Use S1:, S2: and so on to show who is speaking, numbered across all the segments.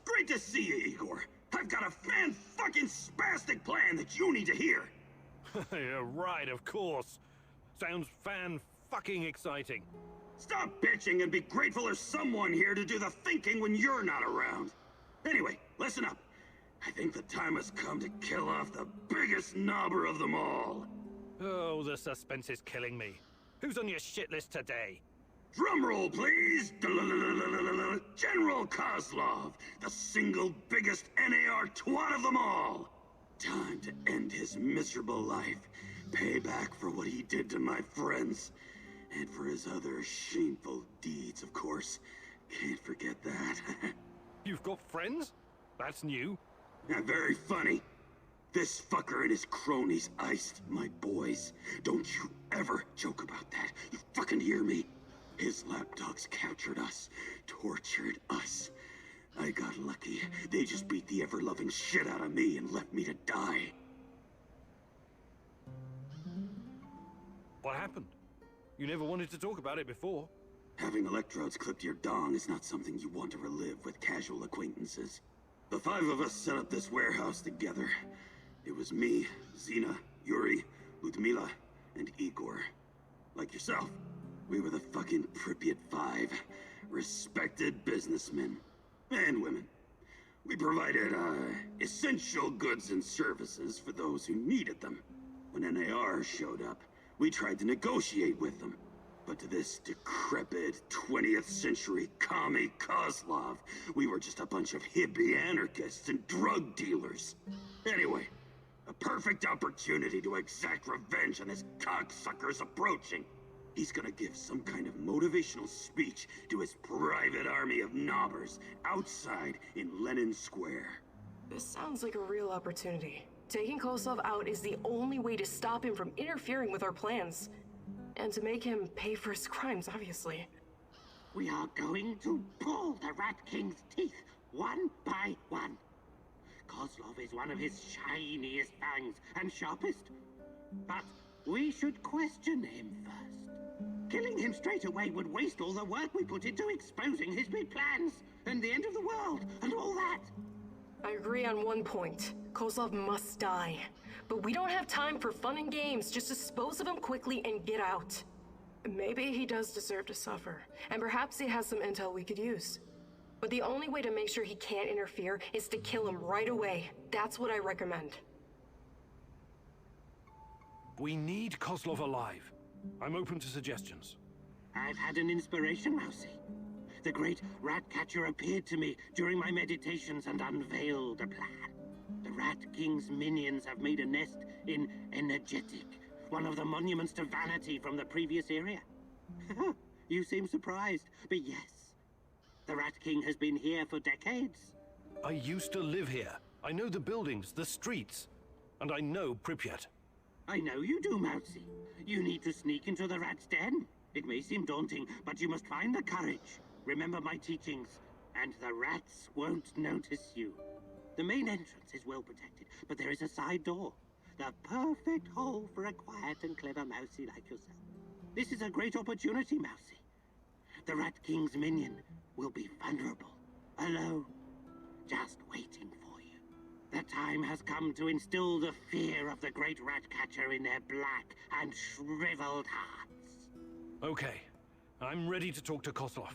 S1: great to see you, Igor. I've got a fan-fucking-spastic plan that you need to hear.
S2: Yeah, right, of course. Sounds fan-fucking exciting.
S1: Stop bitching and be grateful there's someone here to do the thinking when you're not around. Anyway, listen up. I think the time has come to kill off the biggest knobber of them all.
S2: Oh, the suspense is killing me. Who's on your shit list today?
S1: Drumroll, please! General Kozlov, the single biggest NAR twat of them all! Time to end his miserable life. Pay back for what he did to my friends. And for his other shameful deeds, of course. Can't forget that.
S2: You've got friends? That's new.
S1: Very funny. This fucker and his cronies iced my boys. Don't you ever joke about that. You fucking hear me? His lapdogs captured us, tortured us. I got lucky. They just beat the ever-loving shit out of me and left me to die.
S2: What happened? You never wanted to talk about it before.
S1: Having electrodes clipped to your dong is not something you want to relive with casual acquaintances. The 5 of us set up this warehouse together. It was me, Zina, Yuri, Ludmila, and Igor. Like yourself. We were the fucking Pripyat 5. Respected businessmen. And women. We provided, essential goods and services for those who needed them. When NAR showed up, we tried to negotiate with them. But to this decrepit 20th century commie Kozlov, we were just a bunch of hippie anarchists and drug dealers. Anyway, a perfect opportunity to exact revenge on this cocksucker's approaching. He's gonna give some kind of motivational speech to his private army of knobbers outside in Lenin Square.
S3: This sounds like a real opportunity. Taking Kozlov out is the only way to stop him from interfering with our plans. And to make him pay for his crimes, obviously.
S4: We are going to pull the Rat King's teeth, one by one. Kozlov is one of his shiniest fangs and sharpest. But we should question him first. Killing him straight away would waste all the work we put into exposing his big plans, and the end of the world, and all that.
S3: I agree on one point. Kozlov must die. But we don't have time for fun and games. Just dispose of him quickly and get out. Maybe he does deserve to suffer, and perhaps he has some intel we could use. But the only way to make sure he can't interfere is to kill him right away. That's what I recommend.
S2: We need Kozlov alive. I'm open to suggestions.
S4: I've had an inspiration, Mousy. The great rat catcher appeared to me during my meditations and unveiled a plan. The Rat King's minions have made a nest in Energetic, one of the monuments to vanity from the previous era. You seem surprised, but yes. The Rat King has been here for decades.
S2: I used to live here. I know the buildings, the streets, and I know Pripyat.
S4: I know you do, Mousy. You need to sneak into the rat's den. It may seem daunting, but you must find the courage. Remember my teachings, and the rats won't notice you. The main entrance is well protected, but there is a side door. The perfect hole for a quiet and clever Mousy like yourself. This is a great opportunity, Mousy. The Rat King's minion will be vulnerable, alone, just waiting for you. The time has come to instill the fear of the great rat catcher in their black and shriveled hearts.
S2: Okay, I'm ready to talk to Kozlov.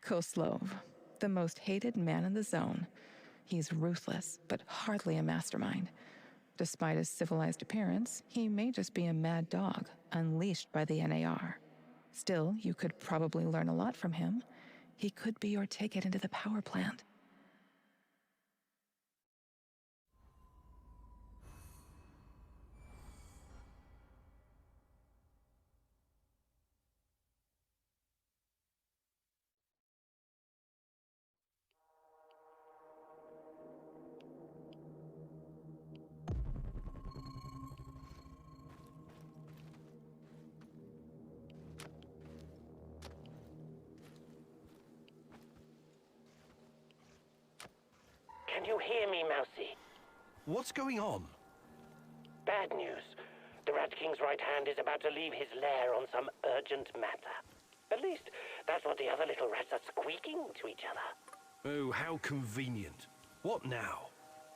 S5: Kozlov, the most hated man in the zone. He's ruthless, but hardly a mastermind. Despite his civilized appearance, he may just be a mad dog, unleashed by the NAR. Still, you could probably learn a lot from him. He could be your ticket into the power plant.
S6: you hear me, Mousy?
S2: What's going on?
S6: Bad news. The Rat King's right hand is about to leave his lair on some urgent matter. At least, that's what the other little rats are squeaking to each other.
S2: Oh, how convenient. What now?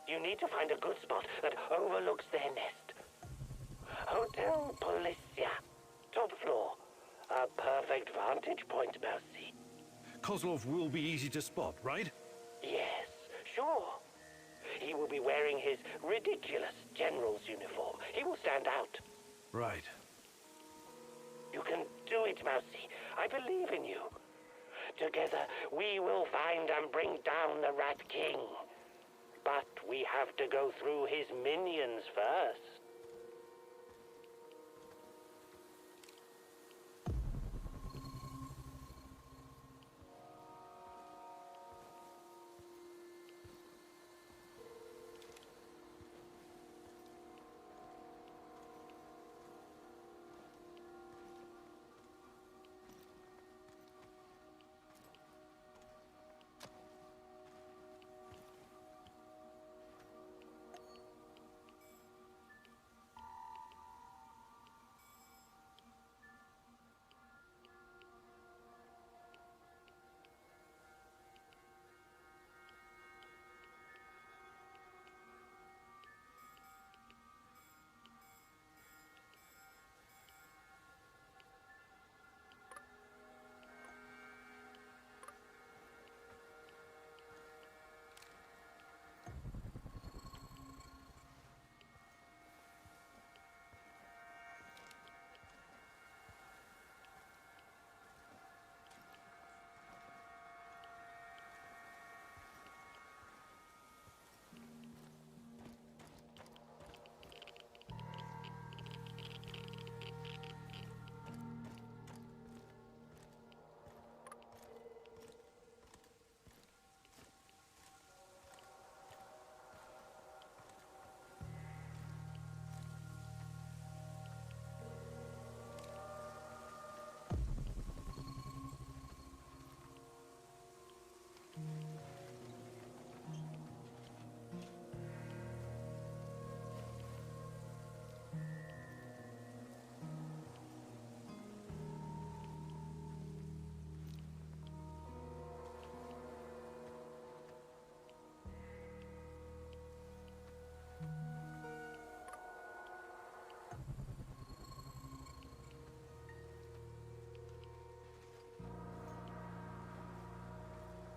S6: You need to find a good spot that overlooks their nest. Hotel Policia. Top floor. A perfect vantage point, Mousy.
S2: Kozlov will be easy to spot, right?
S6: Yes, sure. He will be wearing his ridiculous general's uniform. He will stand out.
S2: Right.
S6: You can do it, Mousy. I believe in you. Together, we will find and bring down the Rat King. But we have to go through his minions first.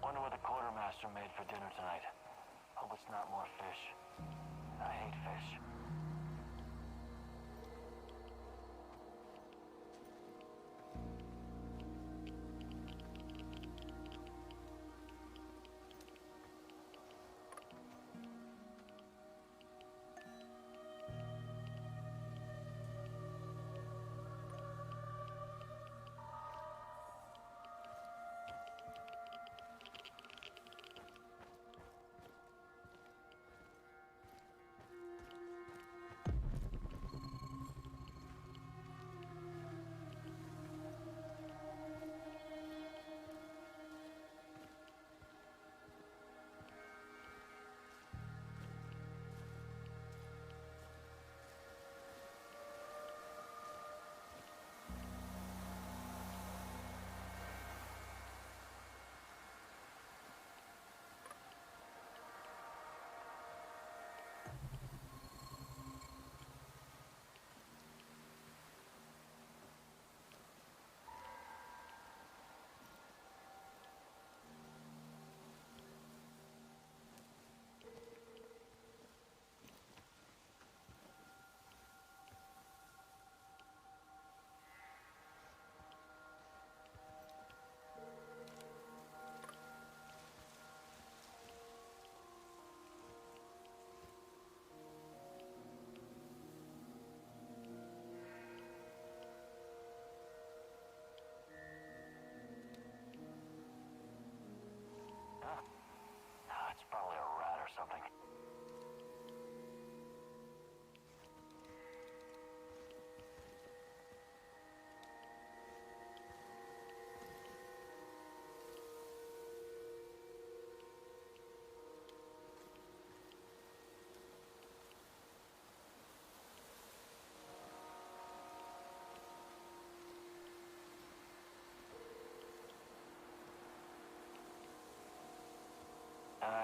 S7: Wonder what the quartermaster made for dinner tonight. Hope it's not more fish. I hate fish.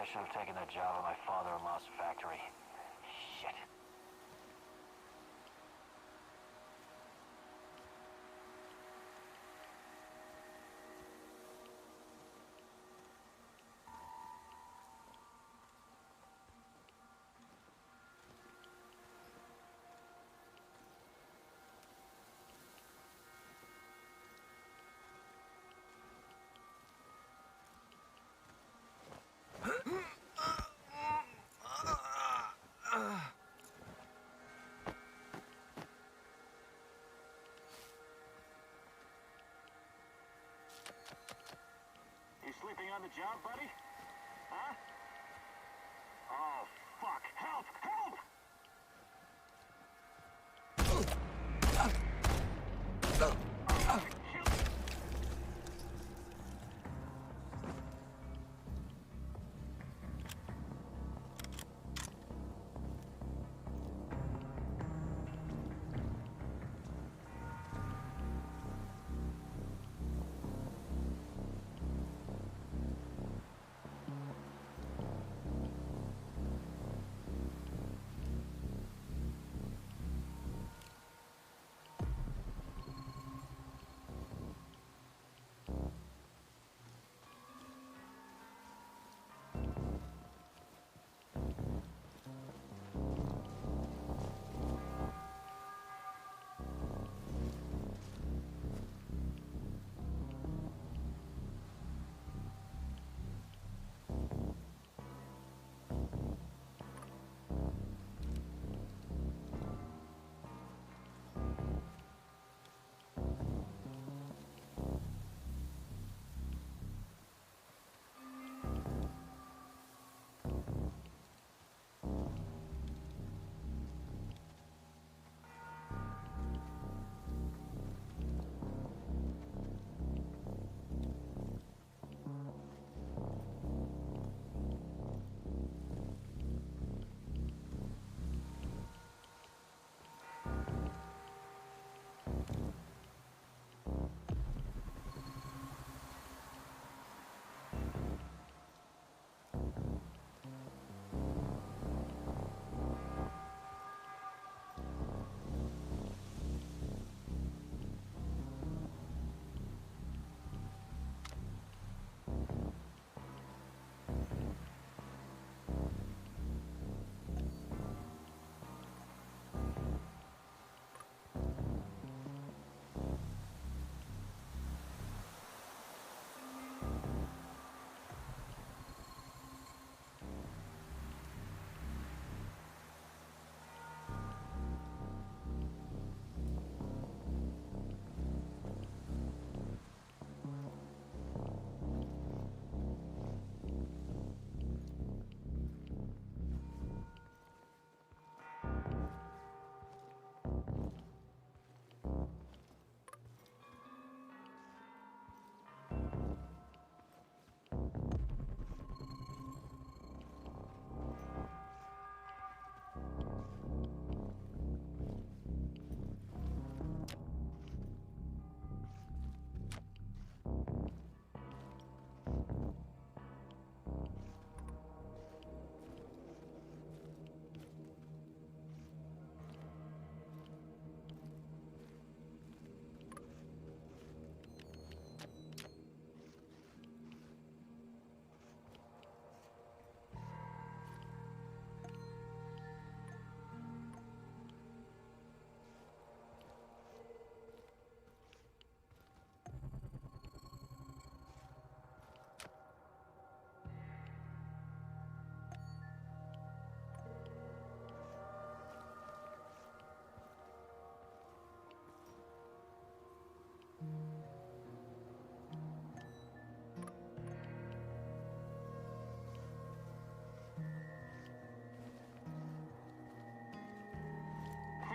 S7: I should have taken that job at my father-in-law's factory. Shit.
S8: You sleeping on the job, buddy? Huh? Oh, fuck. Help! Help!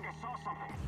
S8: I saw something.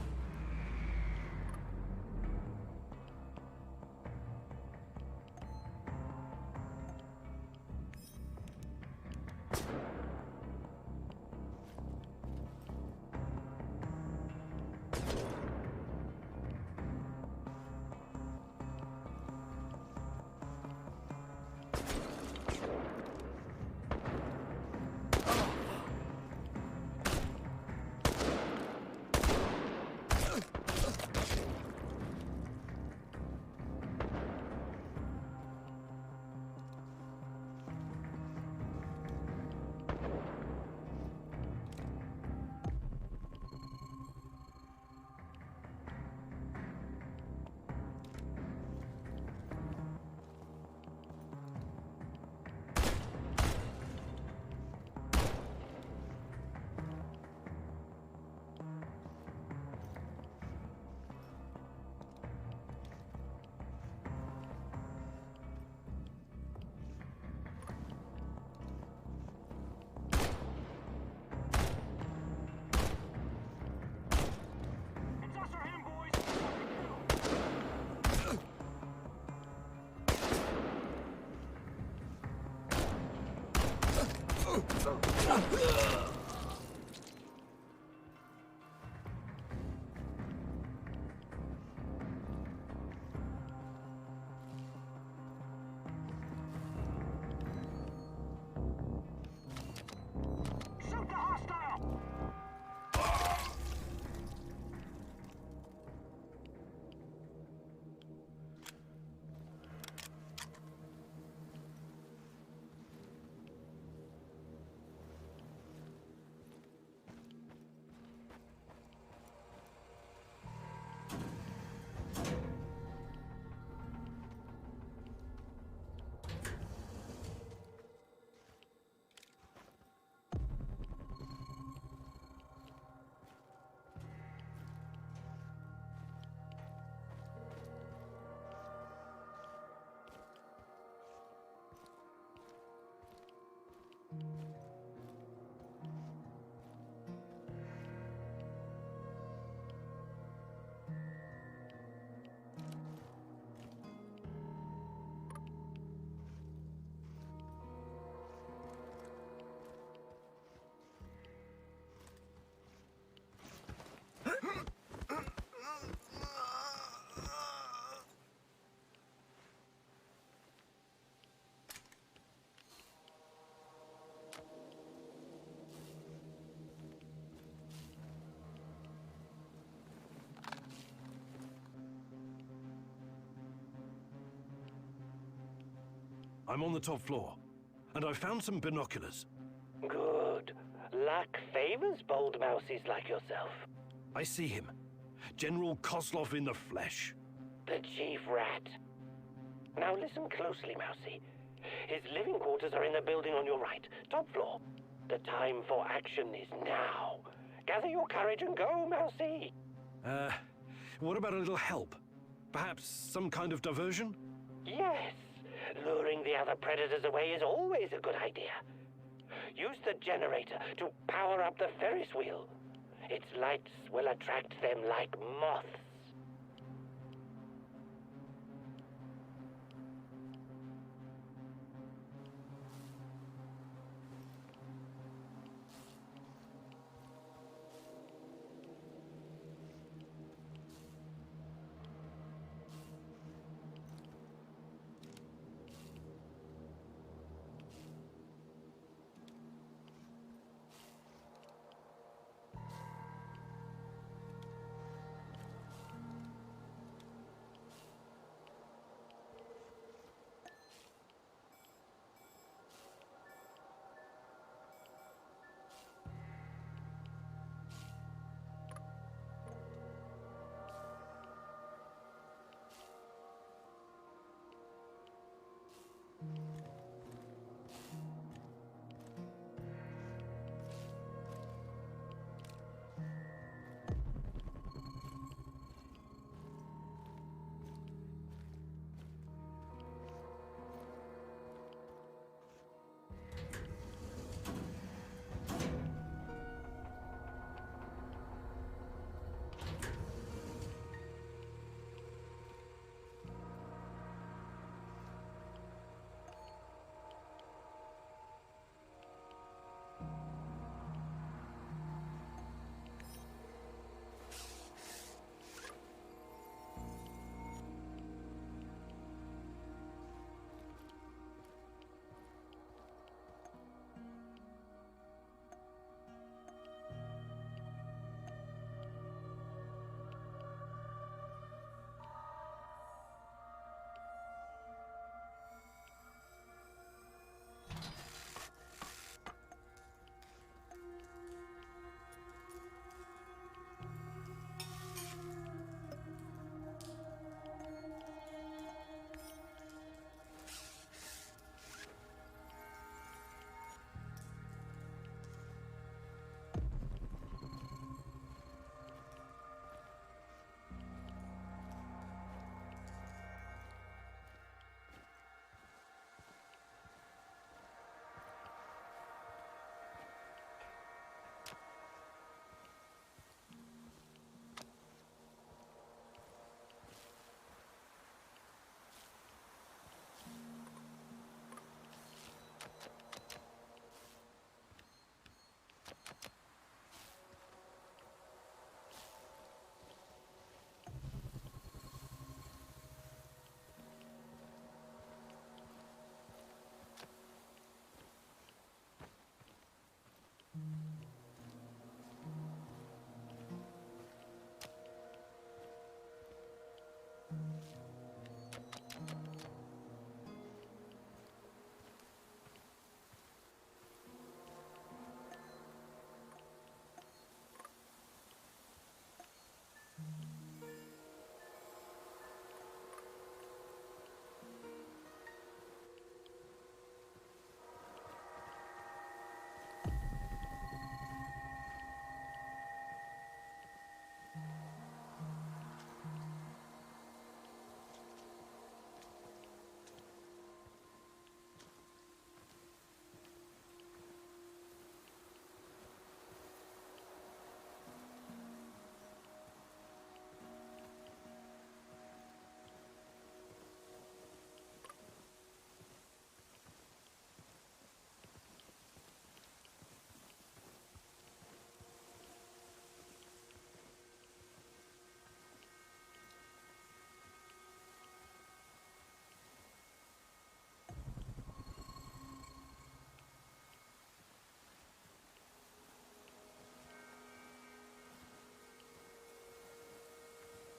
S2: I'm on the top floor, and I found some binoculars.
S6: Good. Luck favors bold mousies like yourself.
S2: I see him. General Kozlov in the flesh.
S6: The chief rat. Now listen closely, Mousy. His living quarters are in the building on your right, top floor. The time for action is now. Gather your courage and go, Mousy.
S2: What about a little help? Perhaps some kind of diversion?
S6: Yes. Luring the other predators away is always a good idea. Use the generator to power up the Ferris wheel. Its lights will attract them like moths.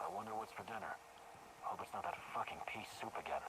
S7: I wonder what's for dinner. Hope it's not that fucking pea soup again.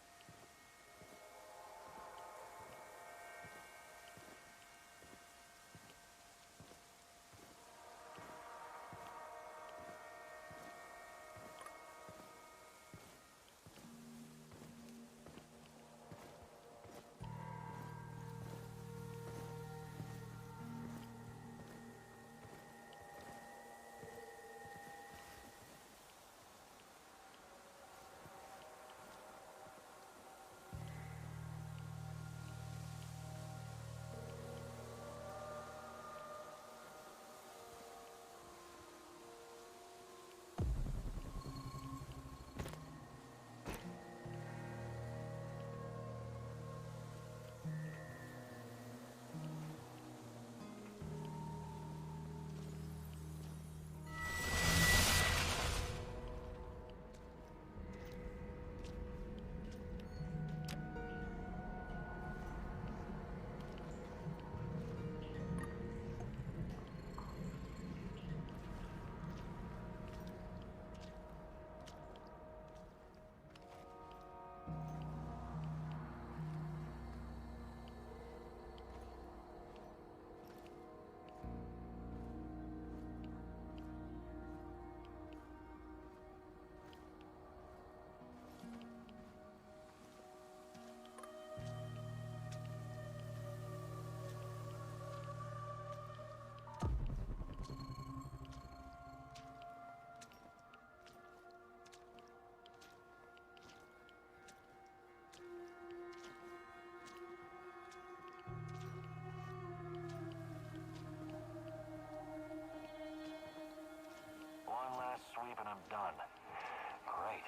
S7: sweep and I'm done. Great.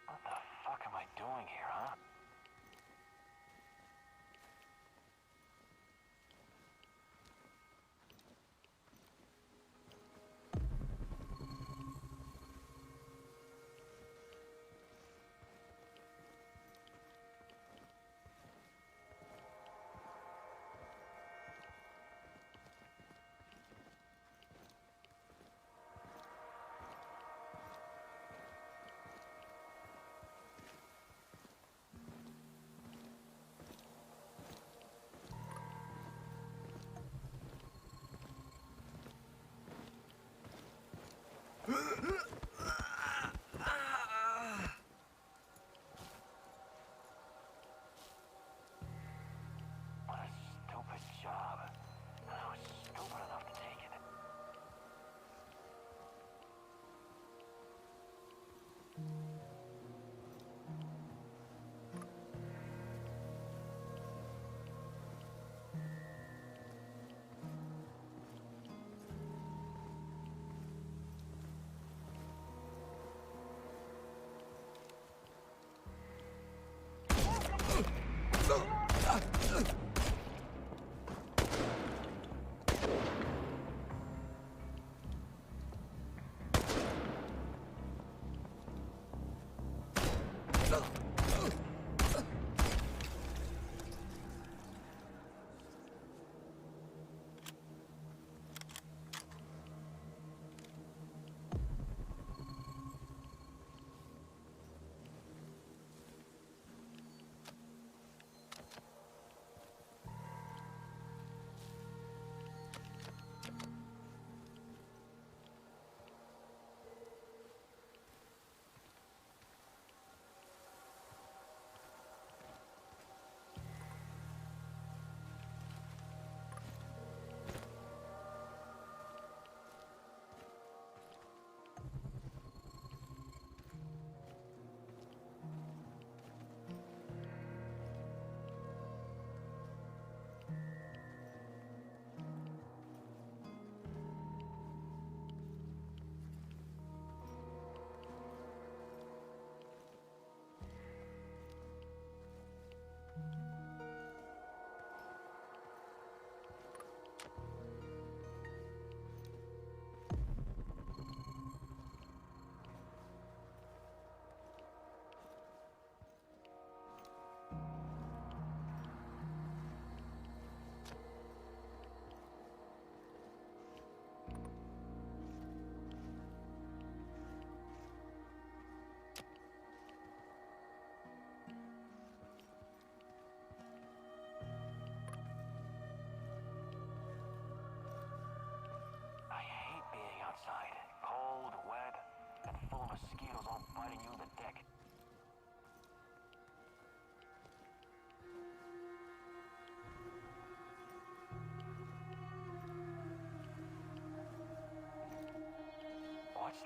S7: What the fuck am I doing here, huh? What a stupid job. And I was stupid enough to take it.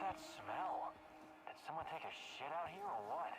S7: that smell? Did someone take a shit out here or what?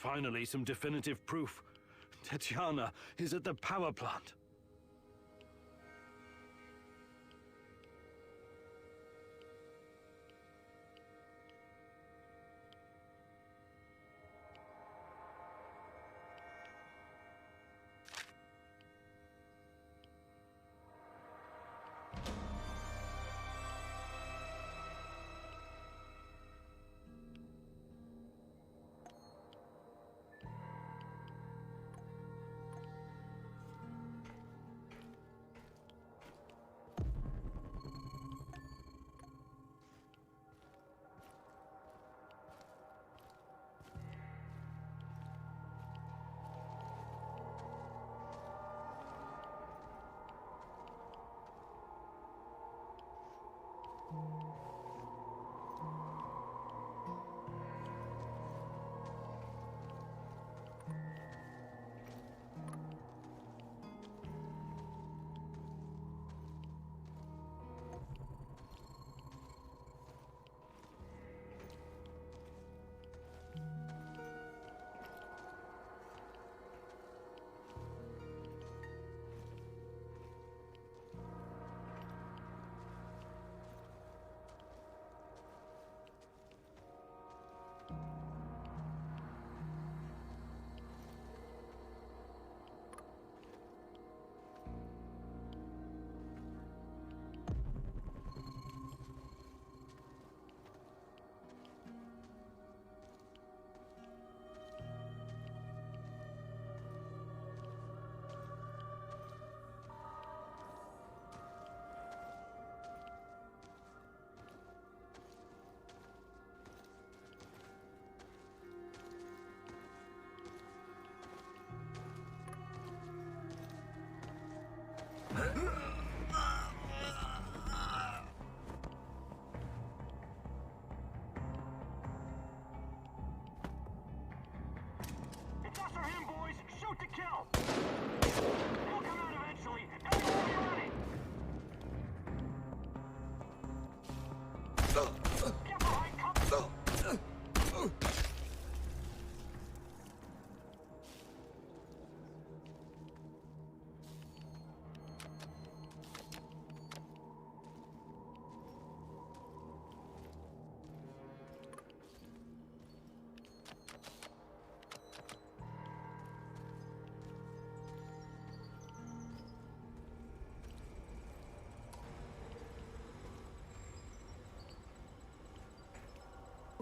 S2: Finally, some definitive proof. Tatyana is at the power plant.
S8: It's us or him, boys! Shoot to kill! They'll come out eventually! Everyone be ready! Get behind cover!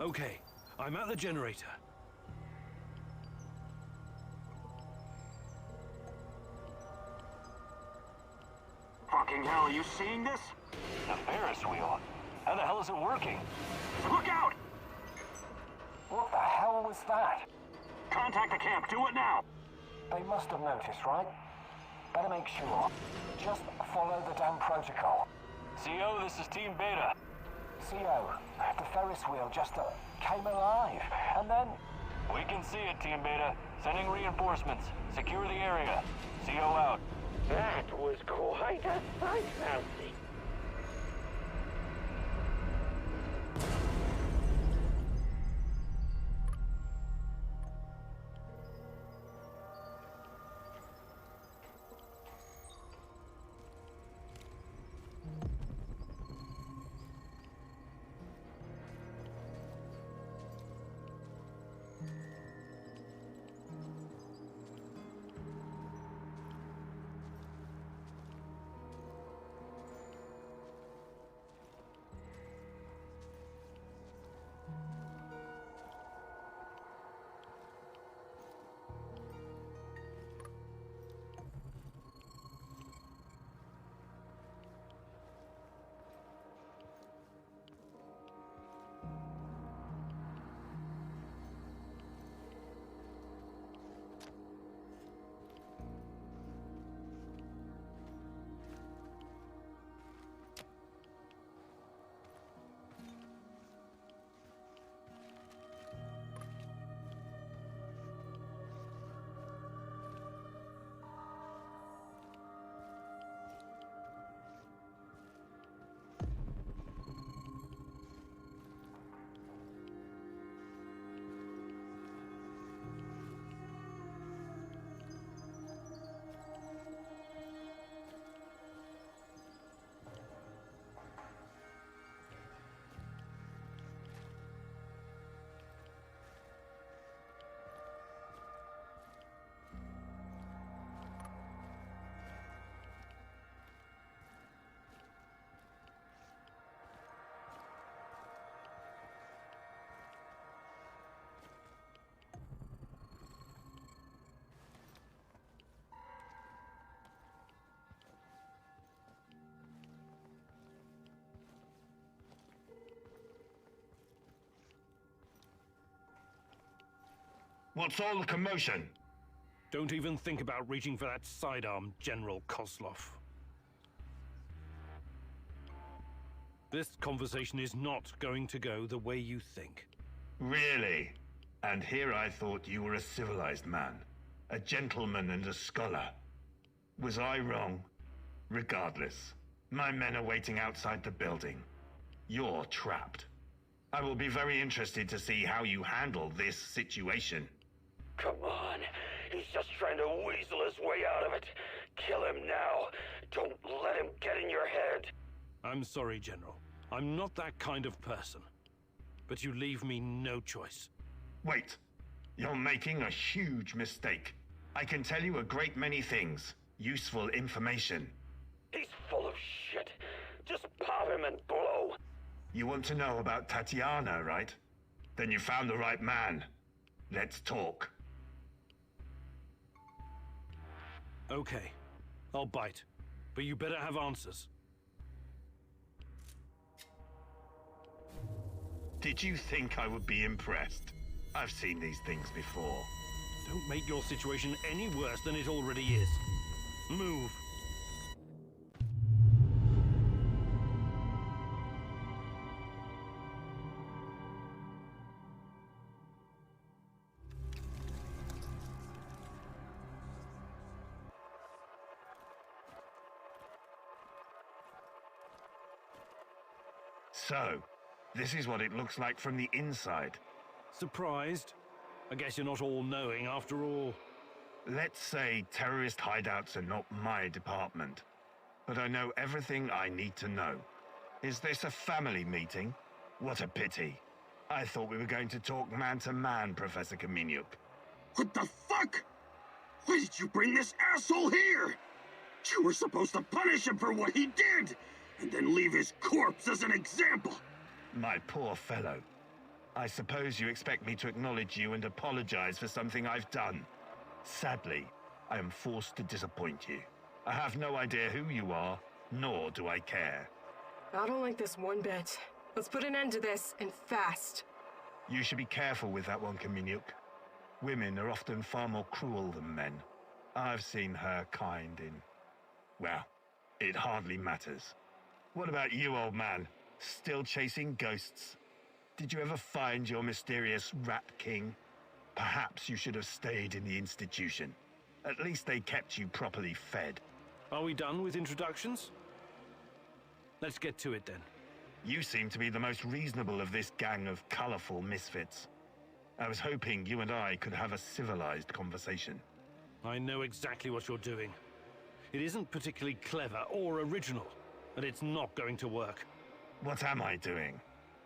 S2: Okay, I'm at the generator.
S8: Fucking hell, are you seeing this?
S7: The Ferris wheel? How the hell is it working?
S8: Look out!
S7: What the hell was that?
S8: Contact the camp, do it now!
S7: They must have noticed, right? Better make sure. Just follow the damn protocol. CO, this is Team Beta. CO, the Ferris wheel just came alive, and then...
S9: We can see it, Team Beta. Sending reinforcements. Secure the area. CO out.
S6: That was quite a sight, Mousy.
S10: What's all the commotion?
S2: Don't even think about reaching for that sidearm, General Kozlov. This conversation is not going to go the way you think.
S10: Really? And here I thought you were a civilized man, a gentleman and a scholar. Was I wrong? Regardless, my men are waiting outside the building. You're trapped. I will be very interested to see how you handle this situation.
S6: Come on. He's just trying to weasel his way out of it. Kill him now. Don't let him get in your head.
S2: I'm sorry, General. I'm not that kind of person. But you leave me no choice.
S10: Wait. You're making a huge mistake. I can tell you a great many things. Useful information.
S6: He's full of shit. Just pop him and blow.
S10: You want to know about Tatyana, right? Then you found the right man. Let's talk.
S2: Okay. I'll bite. But you better have answers.
S10: Did you think I would be impressed? I've seen these things before.
S2: Don't make your situation any worse than it already is. Move.
S10: So, this is what it looks like from the inside.
S2: Surprised? I guess you're not all-knowing after all.
S10: Let's say terrorist hideouts are not my department, but I know everything I need to know. Is this a family meeting? What a pity. I thought we were going to talk man-to-man, Professor Kaminyuk.
S1: What the fuck? Why did you bring this asshole here? You were supposed to punish him for what he did, and then leave his corpse as an example.
S10: My poor fellow. I suppose you expect me to acknowledge you and apologize for something I've done. Sadly, I am forced to disappoint you. I have no idea who you are, nor do I care.
S3: I don't like this one bit. Let's put an end to this, and fast.
S10: You should be careful with that one, Kaminyuk. Women are often far more cruel than men. I've seen her kind in... well, it hardly matters. What about you, old man? Still chasing ghosts? Did you ever find your mysterious Rat King? Perhaps you should have stayed in the institution. At least they kept you properly fed.
S2: Are we done with introductions? Let's get to it then.
S10: You seem to be the most reasonable of this gang of colorful misfits. I was hoping you and I could have a civilized conversation.
S2: I know exactly what you're doing. It isn't particularly clever or original, and it's not going to work.
S10: What am I doing?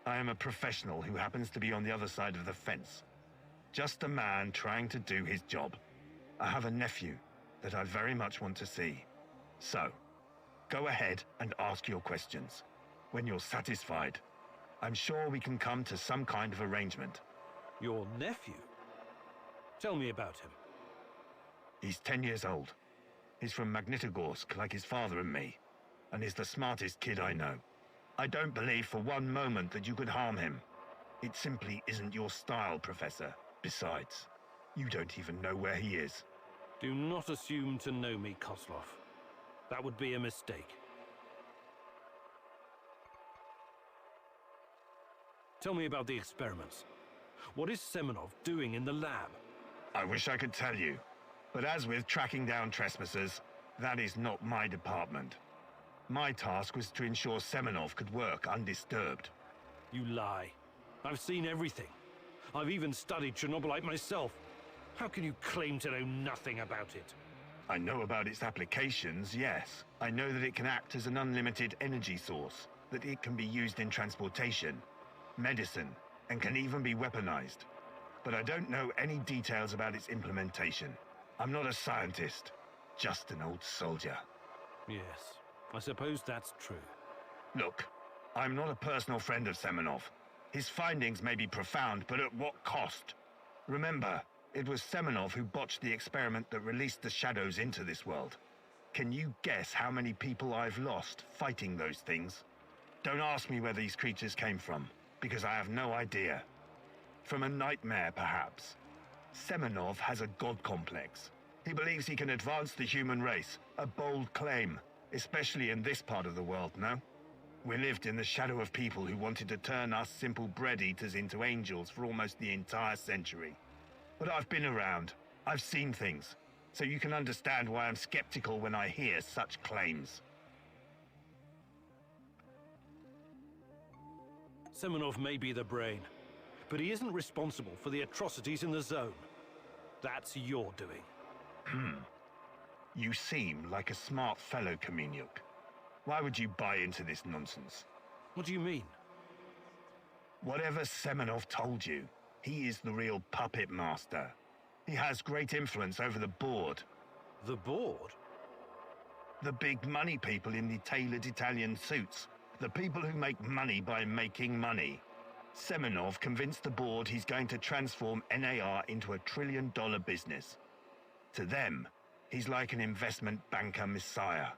S10: I am a professional who happens to be on the other side of the fence. Just a man trying to do his job. I have a nephew that I very much want to see. So, go ahead and ask your questions. When you're satisfied, I'm sure we can come to some kind of arrangement.
S2: Your nephew? Tell me about him.
S10: He's 10 years old. He's from Magnitogorsk, like his father and me, and he's the smartest kid I know. I don't believe for one moment that you could harm him. It simply isn't your style, Professor. Besides, you don't even know where he is.
S2: Do not assume to know me, Kozlov. That would be a mistake. Tell me about the experiments. What is Semenov doing in the lab?
S10: I wish I could tell you, but as with tracking down trespassers, that is not my department. My task was to ensure Semenov could work undisturbed.
S2: You lie. I've seen everything. I've even studied Chernobylite myself. How can you claim to know nothing about it?
S10: I know about its applications, yes. I know that it can act as an unlimited energy source, that it can be used in transportation, medicine, and can even be weaponized. But I don't know any details about its implementation. I'm not a scientist, just an old soldier.
S2: Yes, I suppose that's true.
S10: Look, I'm not a personal friend of Semenov. His findings may be profound, but at what cost? Remember, it was Semenov who botched the experiment that released the shadows into this world. Can you guess how many people I've lost fighting those things? Don't ask me where these creatures came from, because I have no idea. From a nightmare, perhaps. Semenov has a god complex. He believes he can advance the human race, a bold claim, especially in this part of the world, no? We lived in the shadow of people who wanted to turn us simple bread-eaters into angels for almost the entire century. But I've been around. I've seen things. So you can understand why I'm skeptical when I hear such claims.
S2: Semenov may be the brain, but he isn't responsible for the atrocities in the zone. That's your doing.
S10: You seem like a smart fellow, Kaminyuk. Why would you buy into this nonsense?
S2: What do you mean?
S10: Whatever Semenov told you, he is the real puppet master. He has great influence over the board.
S2: The board?
S10: The big money people in the tailored Italian suits. The people who make money by making money. Semenov convinced the board he's going to transform NAR into a trillion-dollar business. To them, he's like an investment banker messiah.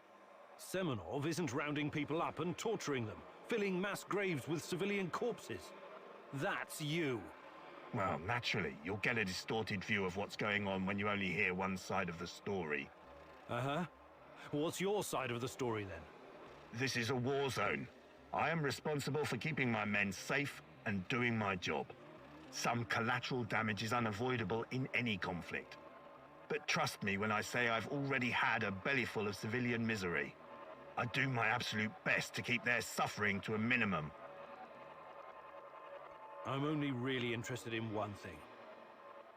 S2: Semenov isn't rounding people up and torturing them, filling mass graves with civilian corpses. That's you.
S10: Well, naturally, you'll get a distorted view of what's going on when you only hear one side of the story.
S2: Uh-huh. What's your side of the story, then?
S10: This is a war zone. I am responsible for keeping my men safe and doing my job. Some collateral damage is unavoidable in any conflict. But trust me when I say I've already had a bellyful of civilian misery. I do my absolute best to keep their suffering to a minimum.
S2: I'm only really interested in one thing.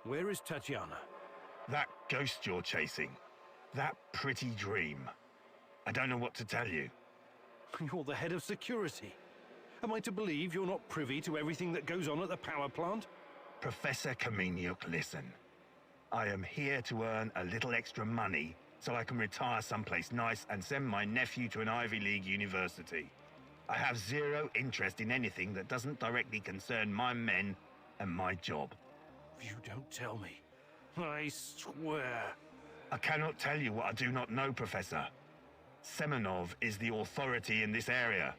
S2: Where is Tatyana?
S10: That ghost you're chasing. That pretty dream. I don't know what to tell you.
S2: You're the head of security. Am I to believe you're not privy to everything that goes on at the power plant?
S10: Professor Kaminyuk, listen. I am here to earn a little extra money so I can retire someplace nice and send my nephew to an Ivy League university. I have zero interest in anything that doesn't directly concern my men and my job.
S2: You don't tell me. I swear.
S10: I cannot tell you what I do not know, Professor. Semenov is the authority in this area.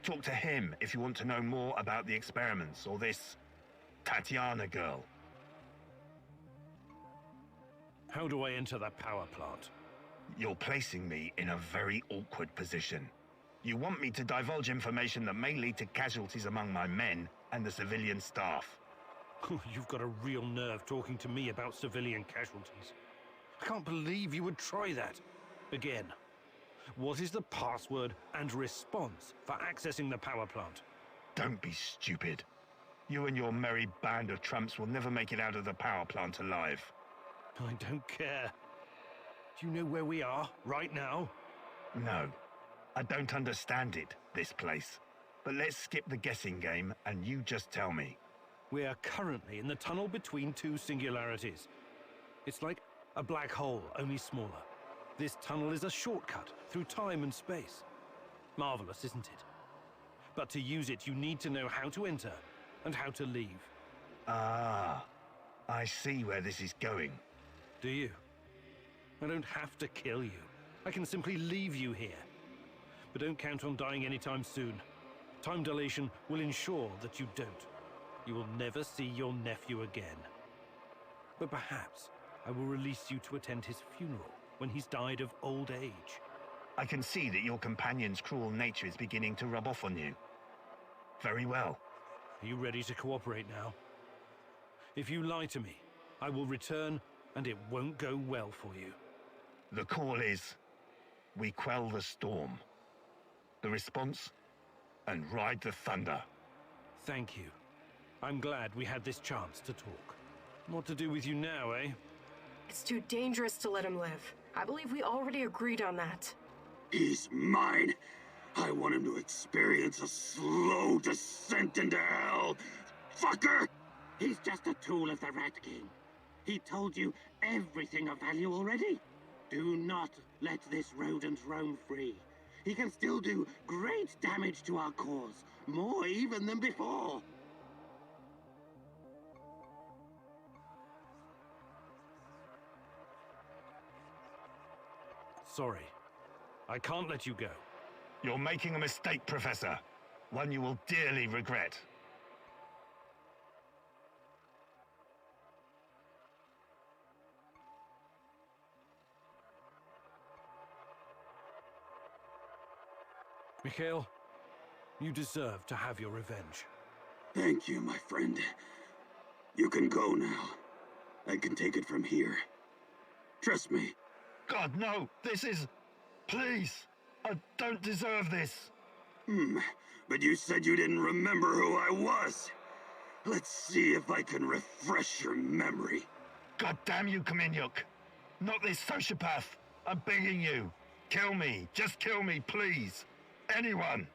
S10: Talk to him if you want to know more about the experiments or this Tatyana girl.
S2: How do I enter that power plant?
S10: You're placing me in a very awkward position. You want me to divulge information that may lead to casualties among my men and the civilian staff.
S2: You've got a real nerve talking to me about civilian casualties. I can't believe you would try that. Again, what is the password and response for accessing the power plant?
S10: Don't be stupid. You and your merry band of trumps will never make it out of the power plant alive.
S2: I don't care. Do you know where we are right now?
S10: No. I don't understand it, this place. But let's skip the guessing game and you just tell me.
S2: We are currently in the tunnel between two singularities. It's like a black hole, only smaller. This tunnel is a shortcut through time and space. Marvelous, isn't it? But to use it, you need to know how to enter and how to leave.
S10: Ah, I see where this is going.
S2: Do you? I don't have to kill you. I can simply leave you here. But don't count on dying anytime soon. Time dilation will ensure that you don't. You will never see your nephew again. But perhaps I will release you to attend his funeral when he's died of old age.
S10: I can see that your companion's cruel nature is beginning to rub off on you. Very well.
S2: Are you ready to cooperate now? If you lie to me, I will return and it won't go well for you.
S10: The call is, we quell the storm. The response, and ride the thunder.
S2: Thank you. I'm glad we had this chance to talk. What to do with you now, eh?
S3: It's too dangerous to let him live. I believe we already agreed on that.
S1: He's mine. I want him to experience a slow descent into hell. Fucker!
S4: He's just a tool of the Rat King. He told you everything of value already. Do not let this rodent roam free. He can still do great damage to our cause, more even than before.
S2: Sorry. I can't let you go.
S10: You're making a mistake, Professor. One you will dearly regret.
S2: Mikhail, you deserve to have your revenge.
S1: Thank you, my friend. You can go now. I can take it from here. Trust me.
S10: God, no! This is... Please! I don't deserve this!
S1: But you said you didn't remember who I was. Let's see if I can refresh your memory.
S10: God damn you, Kaminyuk! Not this sociopath! I'm begging you! Kill me! Just kill me, please! Anyone!